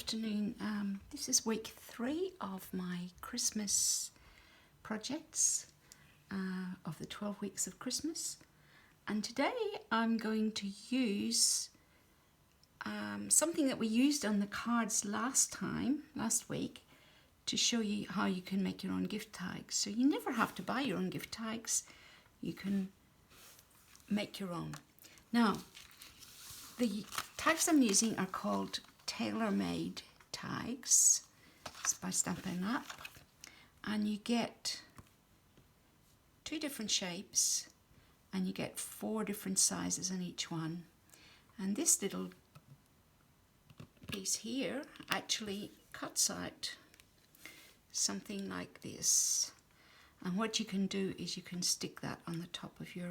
afternoon. This is week 3 of my Christmas projects of the 12 weeks of Christmas, and today I'm going to use something that we used on the cards last week to show you how you can make your own gift tags. So you never have to buy your own gift tags, you can make your own. Now, the tags I'm using are called Tailor made tags. It's by Stampin' Up, and you get 2 different shapes and you get 4 different sizes on each one. And this little piece here actually cuts out something like this, and what you can do is you can stick that on the top of your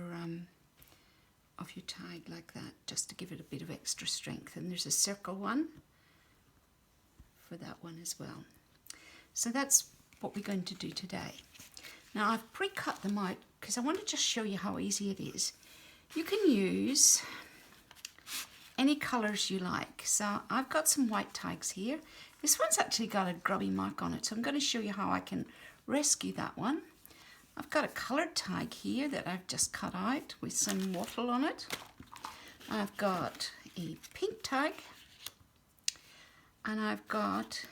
tag like that, just to give it a bit of extra strength. And there's a circle one for that one as well. So that's what we're going to do today. Now I've pre-cut them out because I want to just show you how easy it is. You can use any colours you like. So I've got some white tags here. This one's actually got a grubby mark on it, so I'm going to show you how I can rescue that one. I've got a coloured tag here that I've just cut out with some wattle on it. I've got a pink tag, and I've got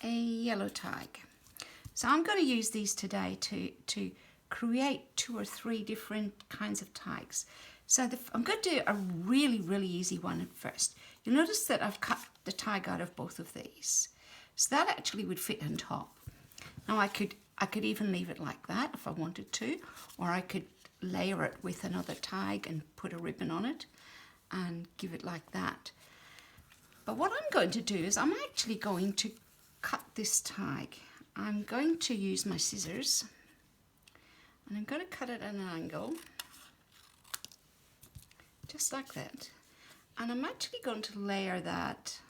a yellow tag. So I'm going to use these today to create 2 or 3 different kinds of tags. So I'm going to do a really easy one at first. You'll notice that I've cut the tag out of both of these. So that actually would fit on top. Now I could even leave it like that if I wanted to, or I could layer it with another tag and put a ribbon on it and give it like that. But what I'm going to do is I'm actually going to cut this tag. I'm going to use my scissors and I'm going to cut it at an angle, just like that. And I'm actually going to layer that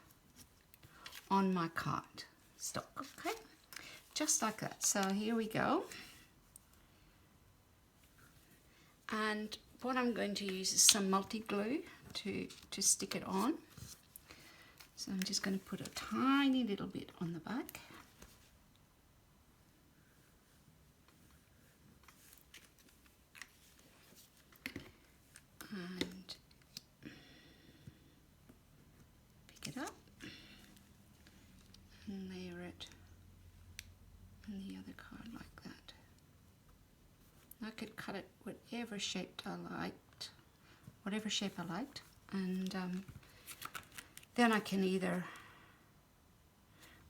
on my card stock, okay? Just like that. So here we go. And what I'm going to use is some multi-glue to stick it on. So I'm just going to put a tiny little bit on the back. And pick it up and layer it on the other card like that. I could cut it whatever shape I liked, and then I can either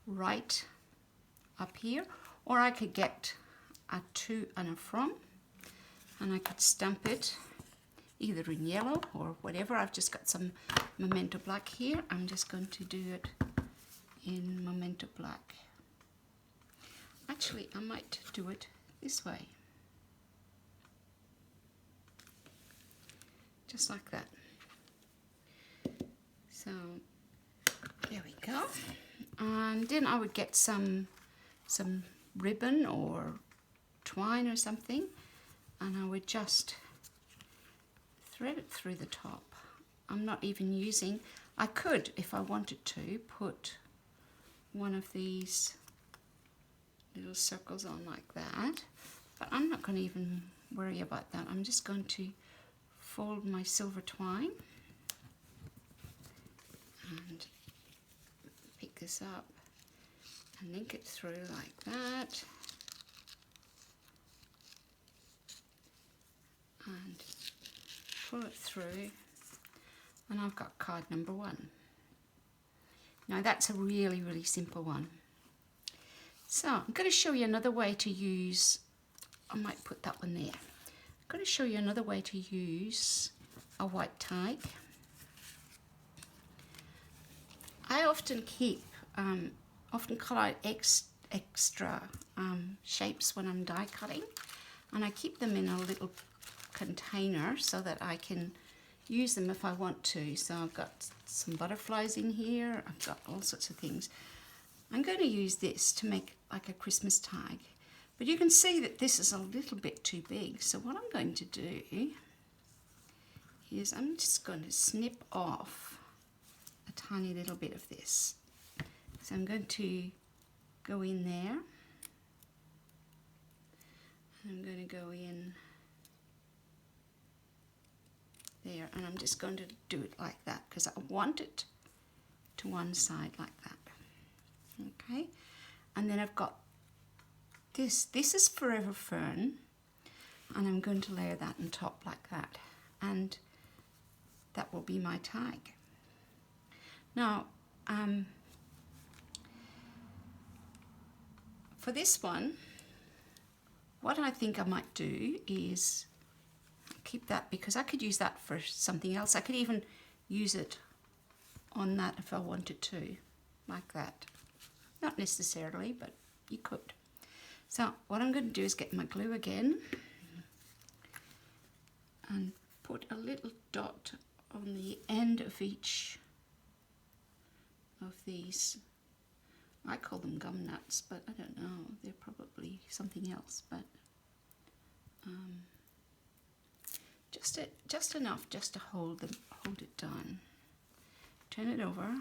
write up here, or I could get a to and a from, and I could stamp it either in yellow or whatever. I've just got some Memento Black here. I'm just going to do it in Memento Black. Actually, I might do it this way. Just like that. So, there we go. And then I would get some ribbon or twine or something, and I would just thread it through the top. I'm not even using, I could, if I wanted to, put one of these little circles on like that, but I'm not going to even worry about that. I'm just going to fold my silver twine and pick this up and link it through like that, and pull it through, and I've got card number 1. Now that's a really simple one. So I'm going to show you another way to use, I might put that one there. I'm going to show you another way to use a white tag. I often cut out extra shapes when I'm die cutting, and I keep them in a little container so that I can use them if I want to. So I've got some butterflies in here, I've got all sorts of things. I'm going to use this to make like a Christmas tag, but you can see that this is a little bit too big. So what I'm going to do is I'm just going to snip off a tiny little bit of this So I'm going to go in there. I'm going to go in there, and I'm just going to do it like that because I want it to one side like that. Okay, and then I've got this. This is Forever Fern, and I'm going to layer that on top like that, and that will be my tag. Now, for this one, what I think I might do is keep that because I could use that for something else. I could even use it on that if I wanted to, like that. Not necessarily, but you could. So what I'm going to do is get my glue again and put a little dot on the end of each of these. I call them gum nuts, but I don't know, they're probably something else, but just enough just to hold it down. Turn it over,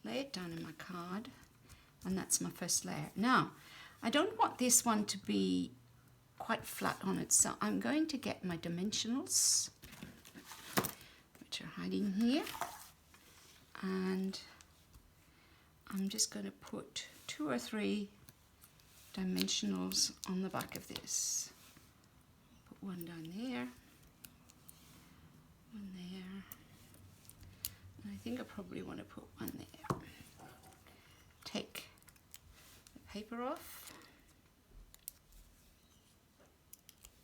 lay it down in my card, and that's my first layer. Now, I don't want this one to be quite flat on it, so I'm going to get my dimensionals, which are hiding here, and I'm just going to put 2 or 3 dimensionals on the back of this. Put one down there, one there, and I think I probably want to put one there. Take the paper off.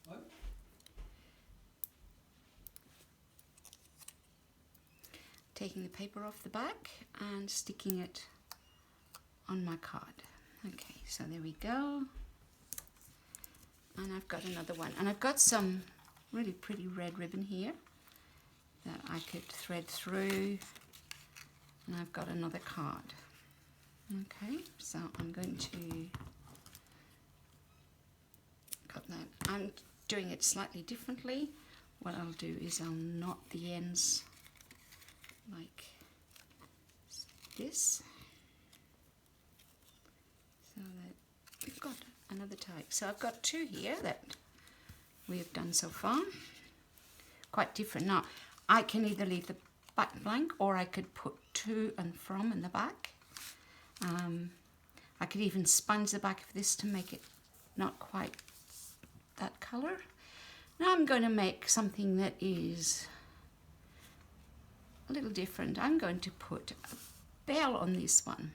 What? Taking the paper off the back and sticking it on my card. Okay, so there we go. And I've got another one. And I've got some really pretty red ribbon here that I could thread through. And I've got another card. Okay, so I'm going to cut that. I'm doing it slightly differently. What I'll do is I'll knot the ends like this, so that we've got another tag. So I've got 2 here that we have done so far, quite different. Now I can either leave the back blank or I could put to and from in the back. I could even sponge the back of this to make it not quite that colour. Now I'm going to make something that is a little different. I'm going to put a bell on this one.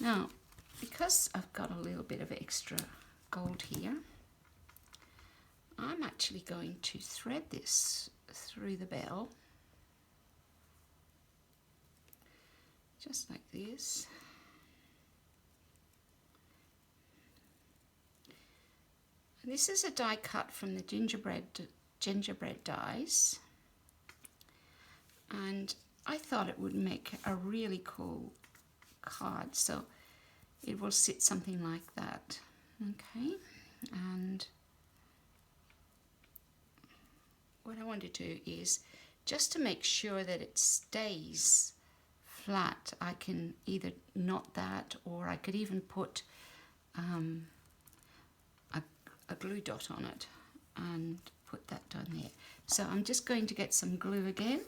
Now, because I've got a little bit of extra gold here, I'm actually going to thread this through the bell, just like this. This is a die cut from the gingerbread dies, and I thought it would make a really cool card, so it will sit something like that. Okay, and what I want to do is just to make sure that it stays flat, I can either knot that or I could even put a glue dot on it and put that down there. So I'm just going to get some glue again,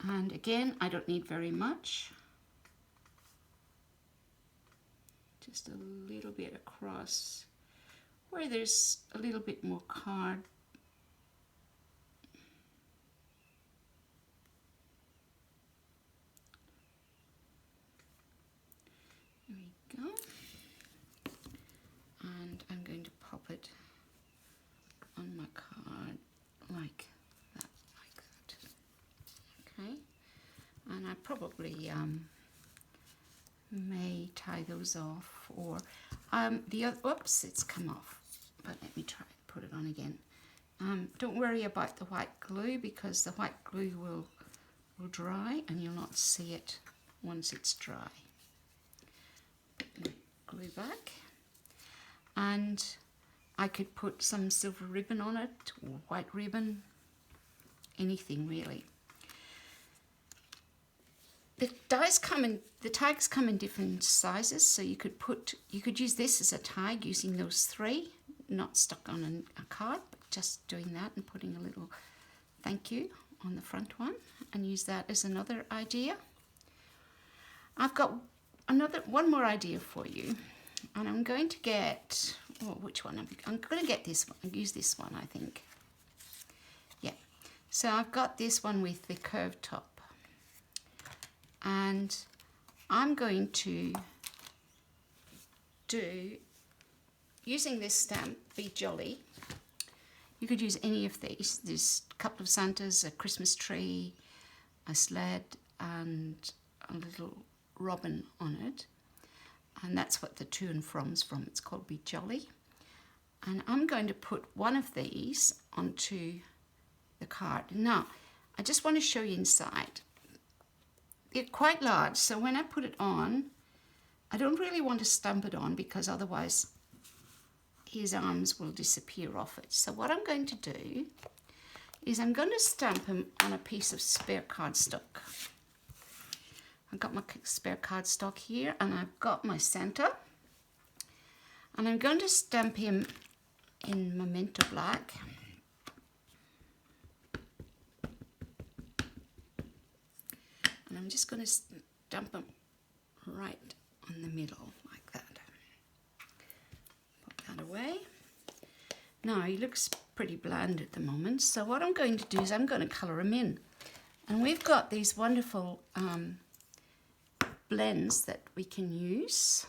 and again I don't need very much, just a little bit across where there's a little bit more card. There we go. And I'm going to pop it on my card like that, Okay, and I probably may tie those off, or the other, whoops, it's come off, but let me try put it on again. Don't worry about the white glue, because the white glue will dry and you'll not see it once it's dry. Put my glue back, and I could put some silver ribbon on it, or white ribbon, anything really. the tags come in different sizes, so you could use this as a tag using those three, not stuck on a card, but just doing that and putting a little thank you on the front one, and use that as another idea. I've got one more idea for you, and I'm going to get, which one? I'm going to get this one, use this one, I think. Yeah, so I've got this one with the curved top. And I'm going to do, using this stamp, Be Jolly. You could use any of these. There's a couple of Santas, a Christmas tree, a sled, and a little robin on it. And that's what the to and from's from. It's called Be Jolly. And I'm going to put one of these onto the card. Now, I just want to show you inside. They're quite large, so when I put it on, I don't really want to stamp it on because otherwise his arms will disappear off it. So what I'm going to do is I'm going to stamp him on a piece of spare cardstock. I've got my spare cardstock here, and I've got my Santa, and I'm going to stamp him in Memento Black. And I'm just going to stamp them right on the middle, like that. Put that away. Now, he looks pretty bland at the moment, so what I'm going to do is I'm going to colour him in. And we've got these wonderful blends that we can use.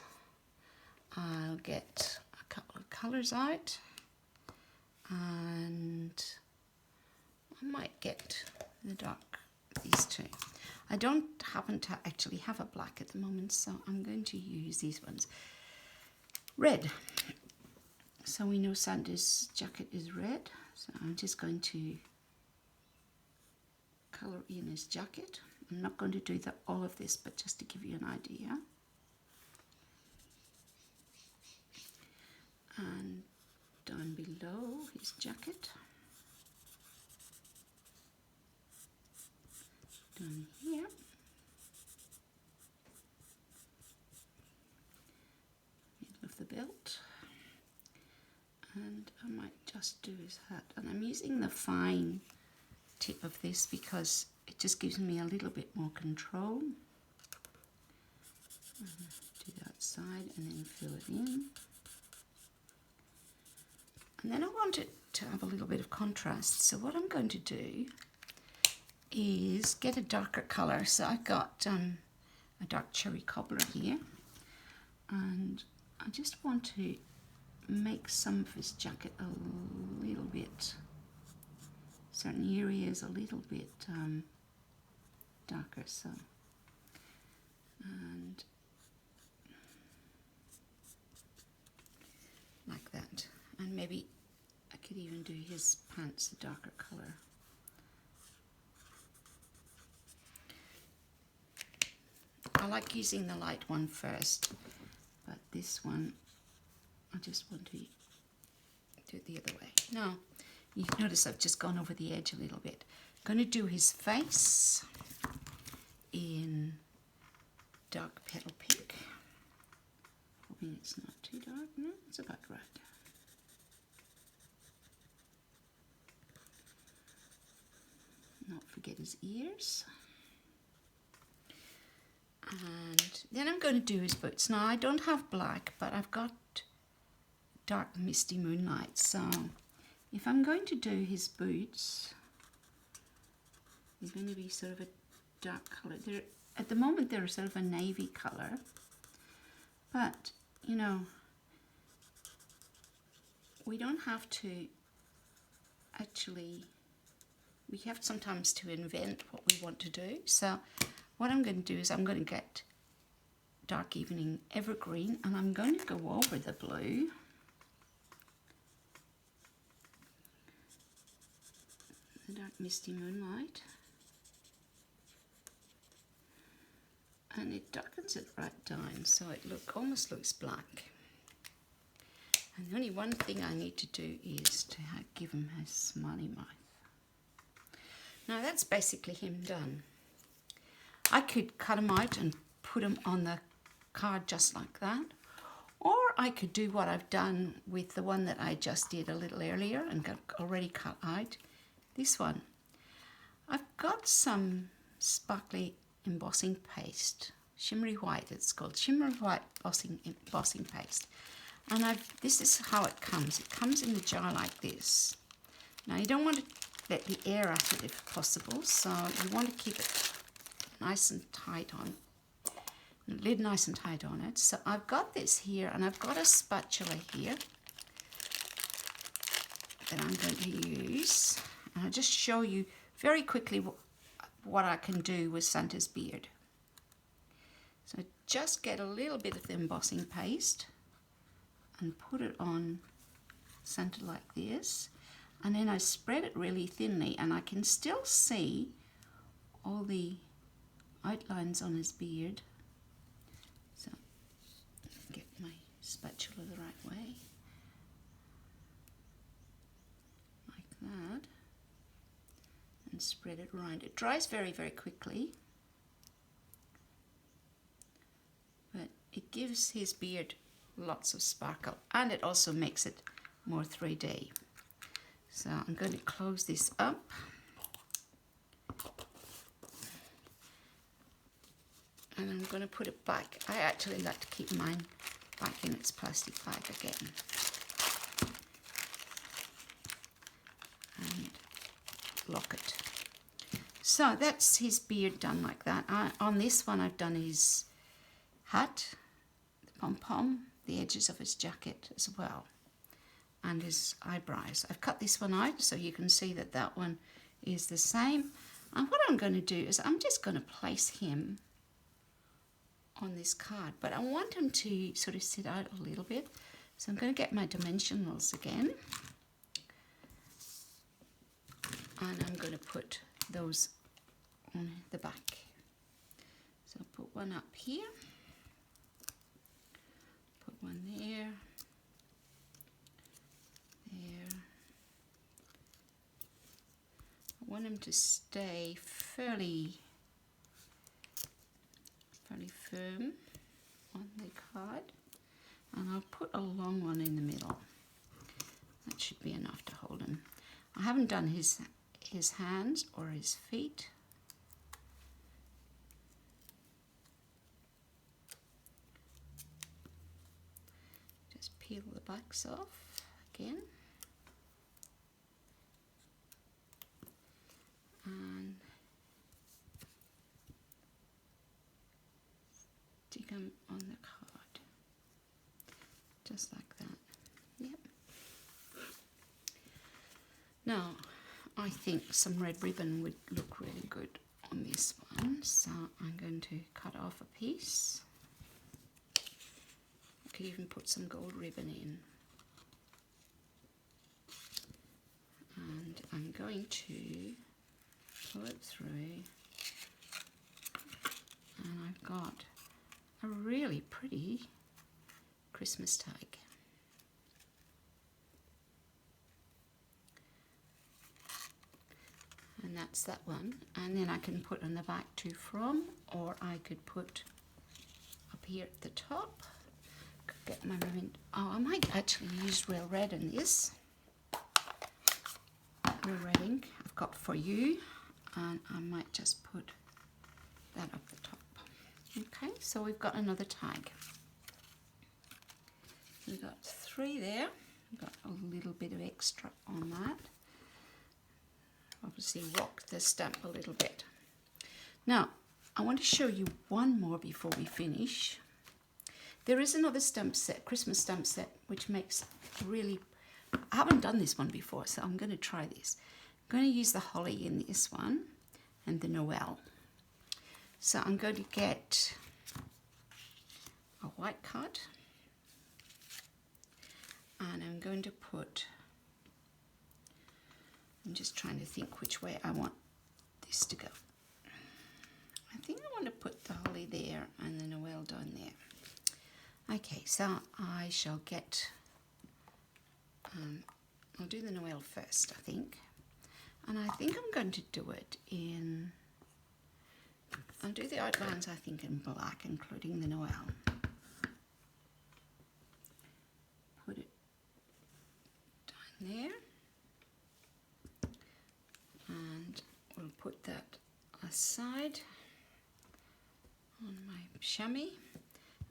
I'll get a couple of colours out, and I might get the dark, these two. I don't happen to actually have a black at the moment, so I'm going to use these ones. Red. So we know Santa's jacket is red, so I'm just going to colour in his jacket. I'm not going to do all of this, but just to give you an idea. And down below his jacket. Down here, middle of the belt, and I might just do his hat. And I'm using the fine tip of this because it just gives me a little bit more control. Do that side and then fill it in. And then I want it to have a little bit of contrast, so what I'm going to do is get a darker colour. So I've got a dark cherry cobbler here, and I just want to make some of his jacket a little bit, certain areas a little bit darker, so, and like that. And maybe I could even do his pants a darker colour. I like using the light one first, but this one I just want to do it the other way. Now, you notice I've just gone over the edge a little bit. I'm going to do his face in dark petal pink. Hoping it's not too dark. No, it's about right. Not forget his ears. And then I'm going to do his boots. Now, I don't have black, but I've got dark misty moonlight. So if I'm going to do his boots, they're going to be sort of a dark colour. At the moment, they're sort of a navy colour. But, you know, we don't have to actually, we have sometimes to invent what we want to do. So what I'm going to do is I'm going to get dark evening evergreen, and I'm going to go over the blue. The dark misty moonlight. And it darkens it right down, so it almost looks black. And the only one thing I need to do is to give him his smiley mouth. Now that's basically him done. I could cut them out and put them on the card just like that. Or I could do what I've done with the one that I just did a little earlier and got already cut out. This one. I've got some sparkly embossing paste. Shimmery white, it's called shimmery white embossing paste. And this is how it comes. It comes in a jar like this. Now you don't want to let the air at it if possible, so you want to keep it nice and tight on, the lid nice and tight on it. So I've got this here, and I've got a spatula here that I'm going to use. And I'll just show you very quickly what I can do with Santa's beard. So just get a little bit of the embossing paste and put it on Santa like this, and then I spread it really thinly, and I can still see all the outlines on his beard. So get my spatula the right way, like that, and spread it around. It dries very, very quickly, but it gives his beard lots of sparkle, and it also makes it more 3D. So I'm going to close this up. And I'm going to put it back. I actually like to keep mine back in its plastic bag again. And lock it. So that's his beard done like that. On this one I've done his hat, the pom-pom, the edges of his jacket as well, and his eyebrows. I've cut this one out so you can see that that one is the same. And what I'm going to do is I'm just going to place him on this card, but I want him to sort of sit out a little bit. So I'm going to get my dimensionals again, and I'm going to put those on the back. So I'll put one up here, put one there, there. I want him to stay fairly firm on the card, and I'll put a long one in the middle. That should be enough to hold him. I haven't done his hands or his feet. Just peel the backs off again. And stick them on the card. Just like that. Yep. Now, I think some red ribbon would look really good on this one, so I'm going to cut off a piece. I could even put some gold ribbon in. And I'm going to pull it through, and I've got a really pretty Christmas tag. And that's that one. And then I can put on the back to from, or I could put up here at the top. Could get my moment. Oh, I might actually use real red in this. Real red ink I've got for you, and I might just put that up the top. Okay, so we've got another tag. We've got 3 there. We've got a little bit of extra on that. Obviously rock the stamp a little bit. Now, I want to show you one more before we finish. There is another stamp set, Christmas stamp set, which makes really, I haven't done this one before, so I'm going to try this. I'm going to use the holly in this one and the Noel. So I'm going to get a white card, and I'm going to put, I'm just trying to think which way I want this to go. I think I want to put the holly there and the Noel down there. Okay, so I shall get, I'll do the Noel first, I think. And I think I'm going to do it in I'll do the outlines, I think, in black, including the Noel. Put it down there. And we'll put that aside on my chamois.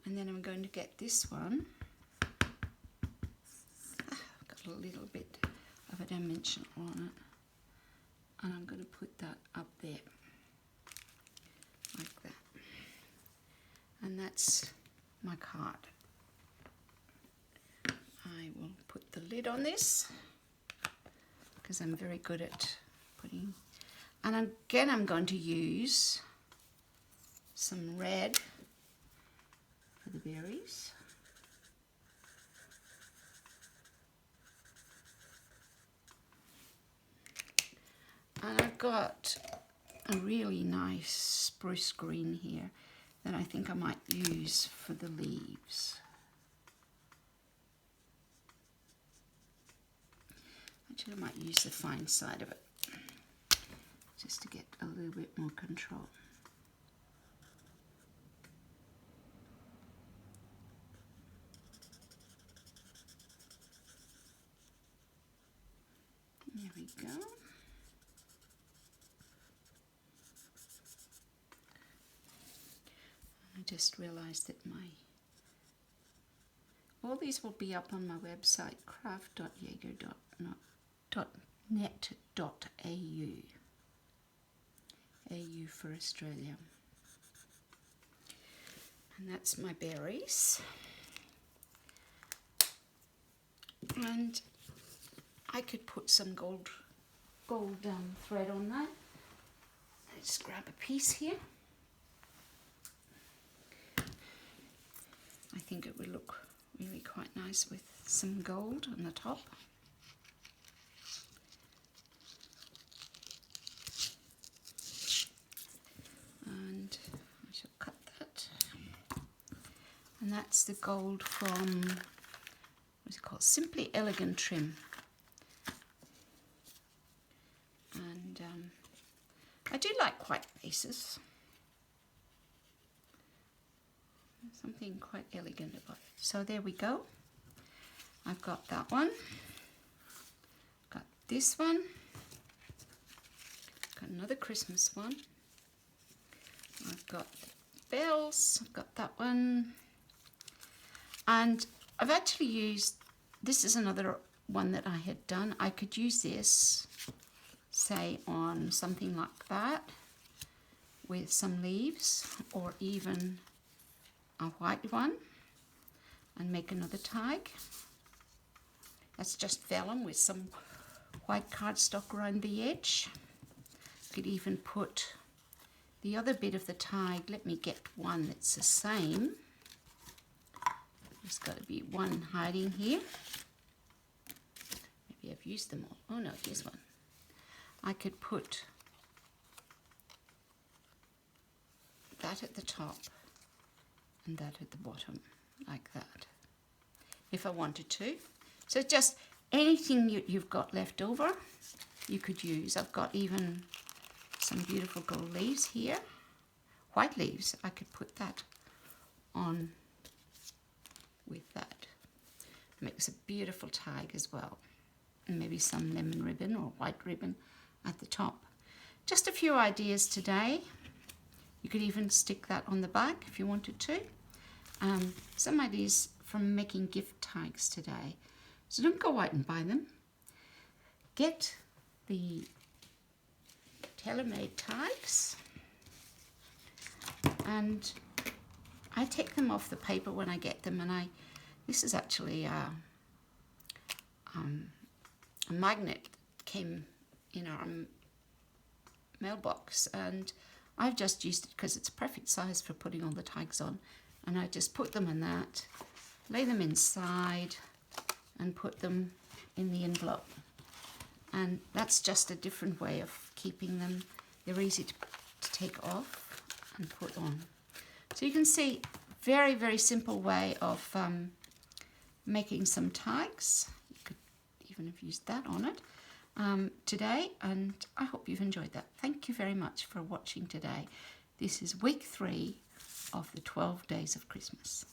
And then I'm going to get this one. I've got a little bit of a dimension on it. And I'm going to put that up there. Like that. And that's my card. I will put the lid on this because I'm very good at putting, and again I'm going to use some red for the berries. And I've got a really nice spruce green here that I think I might use for the leaves. Actually, I might use the fine side of it just to get a little bit more control. There we go. I just realized that all these will be up on my website, craft.jaeger.net.au. AU for Australia. And that's my berries. And I could put some gold thread on that. Let's grab a piece here. I think it would look really quite nice with some gold on the top. And I shall cut that. And that's the gold from, what's it called? Simply Elegant Trim. And I do like white bases. Something quite elegant about it. So there we go. I've got that one. Got this one. Got another Christmas one. I've got bells. I've got that one. And I've actually used, this is another one that I had done. I could use this, say, on something like that with some leaves, or even a white one, and make another tag. That's just vellum with some white cardstock around the edge. Could even put the other bit of the tag. Let me get one that's the same. There's got to be one hiding here. Maybe I've used them all. Oh no, here's one. I could put that at the top and that at the bottom, like that, if I wanted to. So just anything you've got left over, you could use. I've got even some beautiful gold leaves here, white leaves. I could put that on with that. It makes a beautiful tag as well. And maybe some lemon ribbon or white ribbon at the top. Just a few ideas today. You could even stick that on the back if you wanted to. Some ideas from making gift tags today. So don't go out and buy them. Get the tailor-made tags, and I take them off the paper when I get them, and this is actually a magnet that came in our mailbox, and I've just used it because it's a perfect size for putting all the tags on, and I just put them in that, lay them inside, and put them in the envelope. And that's just a different way of keeping them. They're easy to take off and put on. So you can see, very, very simple way of making some tags. You could even have used that on it today, and I hope you've enjoyed that. Thank you very much for watching today. This is week 3 of the 12 days of Christmas.